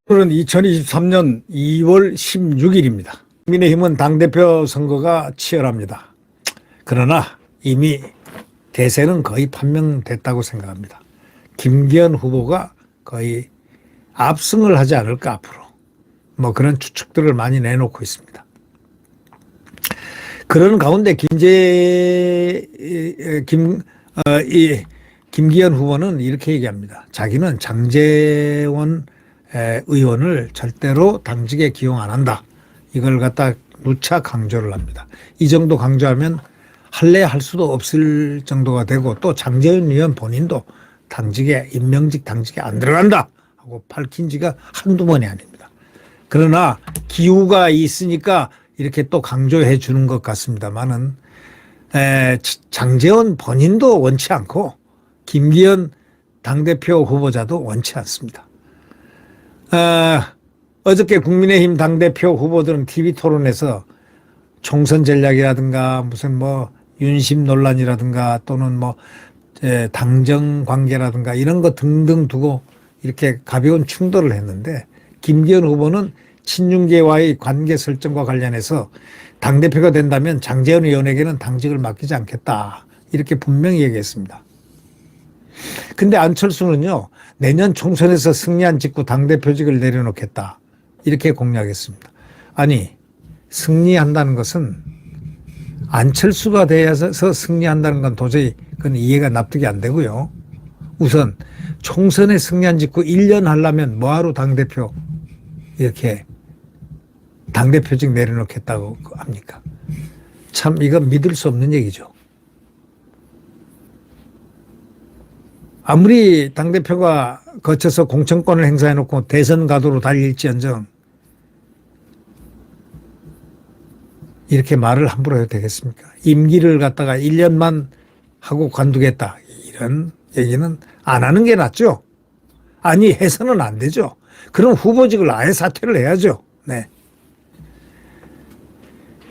오늘은 2023년 2월 16일입니다. 국민의힘은 당대표 선거가 치열합니다. 그러나 이미 대세는 거의 판명됐다고 생각합니다. 김기현 후보가 거의 압승을 하지 않을까 앞으로. 뭐 그런 추측들을 많이 내놓고 있습니다. 그런 가운데 김기현 후보는 이렇게 얘기합니다. 자기는 장제원 의원을 절대로 당직에 기용 안 한다. 이걸 갖다 누차 강조를 합니다. 이 정도 강조하면 할래 할 수도 없을 정도가 되고 또 장제원 의원 본인도 임명직 당직에 안 들어간다 하고 밝힌 지가 한두 번이 아닙니다. 그러나 기후가 있으니까 이렇게 또 강조해 주는 것 같습니다만은 장제원 본인도 원치 않고 김기현 당대표 후보자도 원치 않습니다. 어저께 국민의힘 당대표 후보들은 TV 토론에서 총선 전략이라든가 무슨 뭐 윤심 논란이라든가 또는 뭐 당정 관계라든가 이런 거 등등 두고 이렇게 가벼운 충돌을 했는데 김기현 후보는 친윤계와의 관계 설정과 관련해서 당대표가 된다면 장제원 의원에게는 당직을 맡기지 않겠다. 이렇게 분명히 얘기했습니다. 근데 안철수는요, 내년 총선에서 승리한 직후 당대표직을 내려놓겠다. 이렇게 공약했습니다. 아니, 승리한다는 것은 안철수가 되어서 승리한다는 건 도저히 그건 이해가 납득이 안 되고요. 우선 총선에 승리한 직후 1년 하려면 뭐하러 당대표 이렇게 당대표직 내려놓겠다고 합니까? 참 이건 믿을 수 없는 얘기죠. 아무리 당대표가 거쳐서 공천권을 행사해놓고 대선 가도로 달릴지언정 이렇게 말을 함부로 해도 되겠습니까? 임기를 갖다가 1년만 하고 관두겠다. 이런 얘기는 안 하는 게 낫죠. 아니 해서는 안 되죠. 그럼 후보직을 아예 사퇴를 해야죠. 네.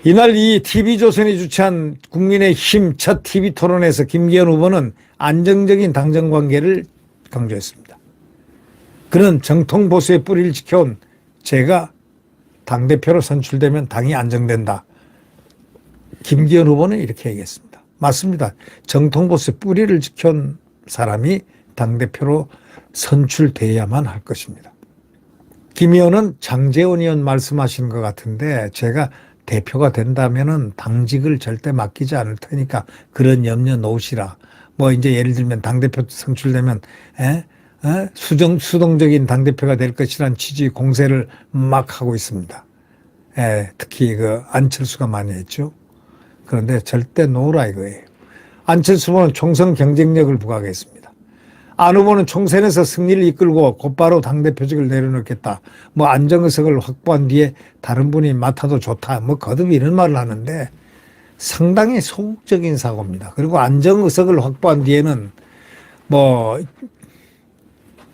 이날 이 TV조선이 주최한 국민의힘 첫 TV토론에서 김기현 후보는 안정적인 당정관계를 강조했습니다. 그는 정통보수의 뿌리를 지켜온 제가 당대표로 선출되면 당이 안정된다. 김기현 후보는 이렇게 얘기했습니다. 맞습니다. 정통보수의 뿌리를 지켜온 사람이 당대표로 선출돼야만 할 것입니다. 김 의원은 장제원 의원 말씀하시는 것 같은데 제가 대표가 된다면은 당직을 절대 맡기지 않을 테니까 그런 염려 놓으시라. 뭐 이제 예를 들면 당대표 선출되면 수동적인 당대표가 될 것이란 취지의 공세를 막 하고 있습니다. 특히 그 안철수가 많이 했죠. 그런데 절대 놓으라 이거예요. 안철수 후보는 총선 경쟁력을 부각했습니다. 안 후보는 총선에서 승리를 이끌고 곧바로 당대표직을 내려놓겠다. 뭐 안정의석을 확보한 뒤에 다른 분이 맡아도 좋다. 뭐 거듭 이런 말을 하는데 상당히 소극적인 사고입니다. 그리고 안정의석을 확보한 뒤에는 뭐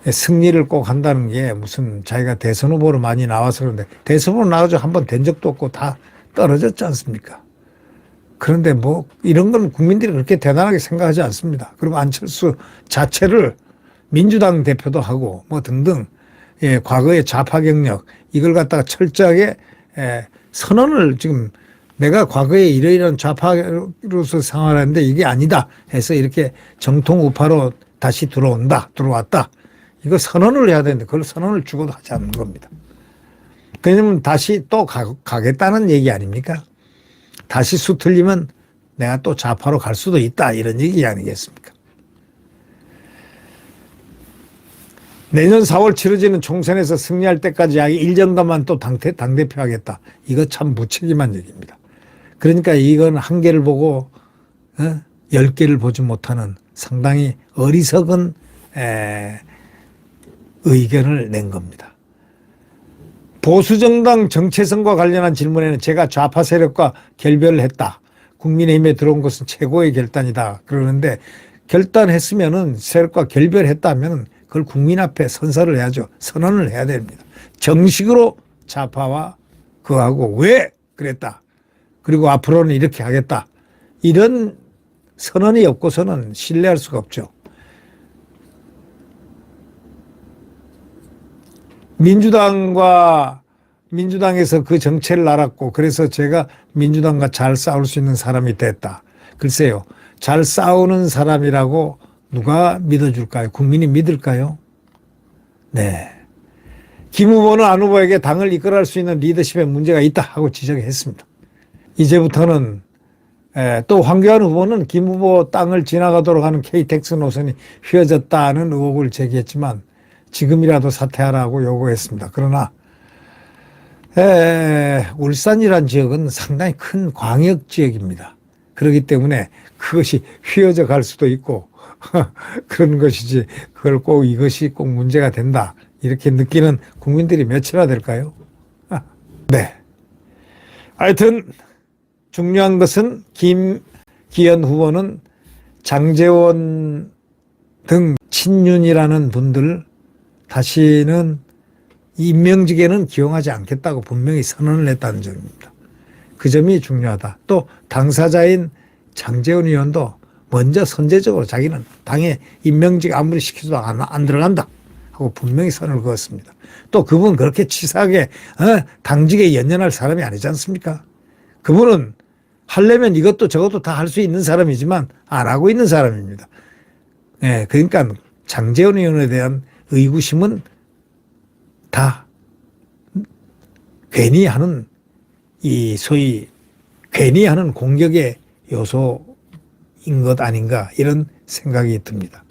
승리를 꼭 한다는 게 무슨 자기가 대선 후보로 많이 나와서 그런데 대선 후보로 나와서 한번 된 적도 없고 다 떨어졌지 않습니까? 그런데 뭐 이런 건 국민들이 그렇게 대단하게 생각하지 않습니다. 그리고 안철수 자체를 민주당 대표도 하고 뭐 등등 과거의 좌파 경력 이걸 갖다가 철저하게 선언을 지금 내가 과거에 이러이러한 좌파로서 생활하는데 이게 아니다 해서 이렇게 정통 우파로 다시 들어왔다. 이거 선언을 해야 되는데 그걸 선언을 주고도 하지 않는 겁니다. 그러면 다시 또 가겠다는 얘기 아닙니까? 다시 수 틀리면 내가 또 좌파로 갈 수도 있다 이런 얘기 아니겠습니까? 내년 4월 치러지는 총선에서 승리할 때까지 약 1년간만 또 당대표 하겠다. 이거 참 무책임한 얘기입니다. 그러니까 이건 한 개를 보고 10개를 보지 못하는 상당히 어리석은 의견을 낸 겁니다. 보수정당 정체성과 관련한 질문에는 제가 좌파 세력과 결별을 했다. 국민의힘에 들어온 것은 최고의 결단이다. 그러는데 결단했으면은 세력과 결별했다면 그걸 국민 앞에 선서를 해야죠. 선언을 해야 됩니다. 정식으로 좌파와 그하고 왜 그랬다. 그리고 앞으로는 이렇게 하겠다. 이런 선언이 없고서는 신뢰할 수가 없죠. 민주당에서 그 정체를 알았고 그래서 제가 민주당과 잘 싸울 수 있는 사람이 됐다. 글쎄요. 잘 싸우는 사람이라고 누가 믿어줄까요? 국민이 믿을까요? 네. 김 후보는 안 후보에게 당을 이끌어갈 수 있는 리더십에 문제가 있다 하고 지적했습니다. 이제부터는 또 황교안 후보는 김 후보 땅을 지나가도록 하는 KTX 노선이 휘어졌다는 의혹을 제기했지만 지금이라도 사퇴하라고 요구했습니다. 그러나 울산이란 지역은 상당히 큰 광역 지역입니다. 그렇기 때문에 그것이 휘어져 갈 수도 있고 그런 것이지 그걸 꼭 이것이 꼭 문제가 된다 이렇게 느끼는 국민들이 몇이나 될까요? 네. 하여튼 중요한 것은 김기현 후보는 장제원 등 친윤이라는 분들 다시는 임명직에는 기용하지 않겠다고 분명히 선언을 했다는 점입니다. 그 점이 중요하다. 또 당사자인 장제원 의원도 먼저 선제적으로 자기는 당에 임명직 아무리 시켜도 안 들어간다 하고 분명히 선을 그었습니다. 또 그분 그렇게 치사하게 당직에 연연할 사람이 아니지 않습니까? 그분은 하려면 이것도 저것도 다 할 수 있는 사람이지만 안 하고 있는 사람입니다. 예, 그러니까 장제원 의원에 대한 의구심은 다 괜히 하는 이 소위 괜히 하는 공격의 요소인 것 아닌가 이런 생각이 듭니다.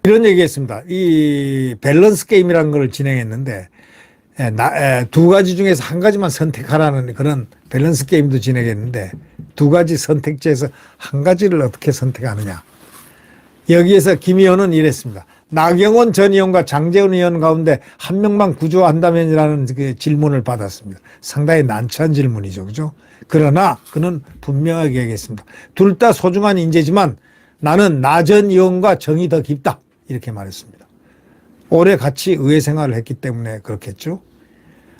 이런 얘기했습니다. 이 밸런스 게임이라는 걸 진행했는데 두 가지 중에서 한 가지만 선택하라는 그런 밸런스 게임도 진행했는데 두 가지 선택지에서 한 가지를 어떻게 선택하느냐. 여기에서 김 의원은 이랬습니다. 나경원 전 의원과 장제원 의원 가운데 한 명만 구조한다면이라는 그 질문을 받았습니다. 상당히 난처한 질문이죠. 그죠? 그러나 그는 분명하게 얘기했습니다. 둘 다 소중한 인재지만 나는 나 전 의원과 정이 더 깊다. 이렇게 말했습니다. 오래 같이 의회 생활을 했기 때문에 그렇겠죠.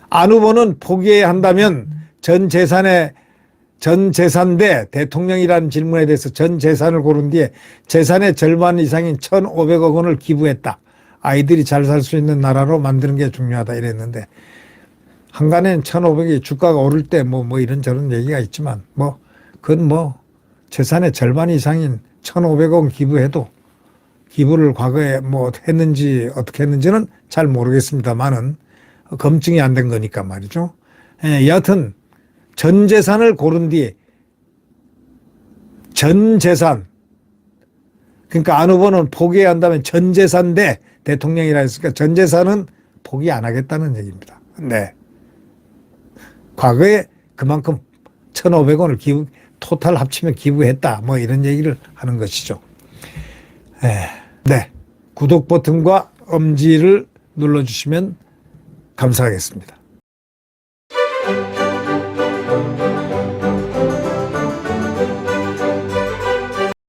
안 후보는 포기해야 한다면 전 재산 대 대통령이라는 질문에 대해서 전 재산을 고른 뒤에 재산의 절반 이상인 1,500억 원을 기부했다. 아이들이 잘 살 수 있는 나라로 만드는 게 중요하다 이랬는데 한간엔 1,500이 주가가 오를 때 뭐 이런저런 얘기가 있지만 그건 재산의 절반 이상인 1,500억 기부해도 기부를 과거에 했는지 어떻게 했는지는 잘 모르겠습니다만은 검증이 안 된 거니까 말이죠. 여하튼 전 재산을 고른 뒤에 전 재산 그러니까 안 후보는 포기해야 한다면 전 재산 대 대통령이라 했으니까 전 재산은 포기 안 하겠다는 얘기입니다. 네. 과거에 그만큼 1,500원을 토탈 합치면 기부했다 이런 얘기를 하는 것이죠. 네. 구독 버튼과 엄지를 눌러주시면 감사하겠습니다.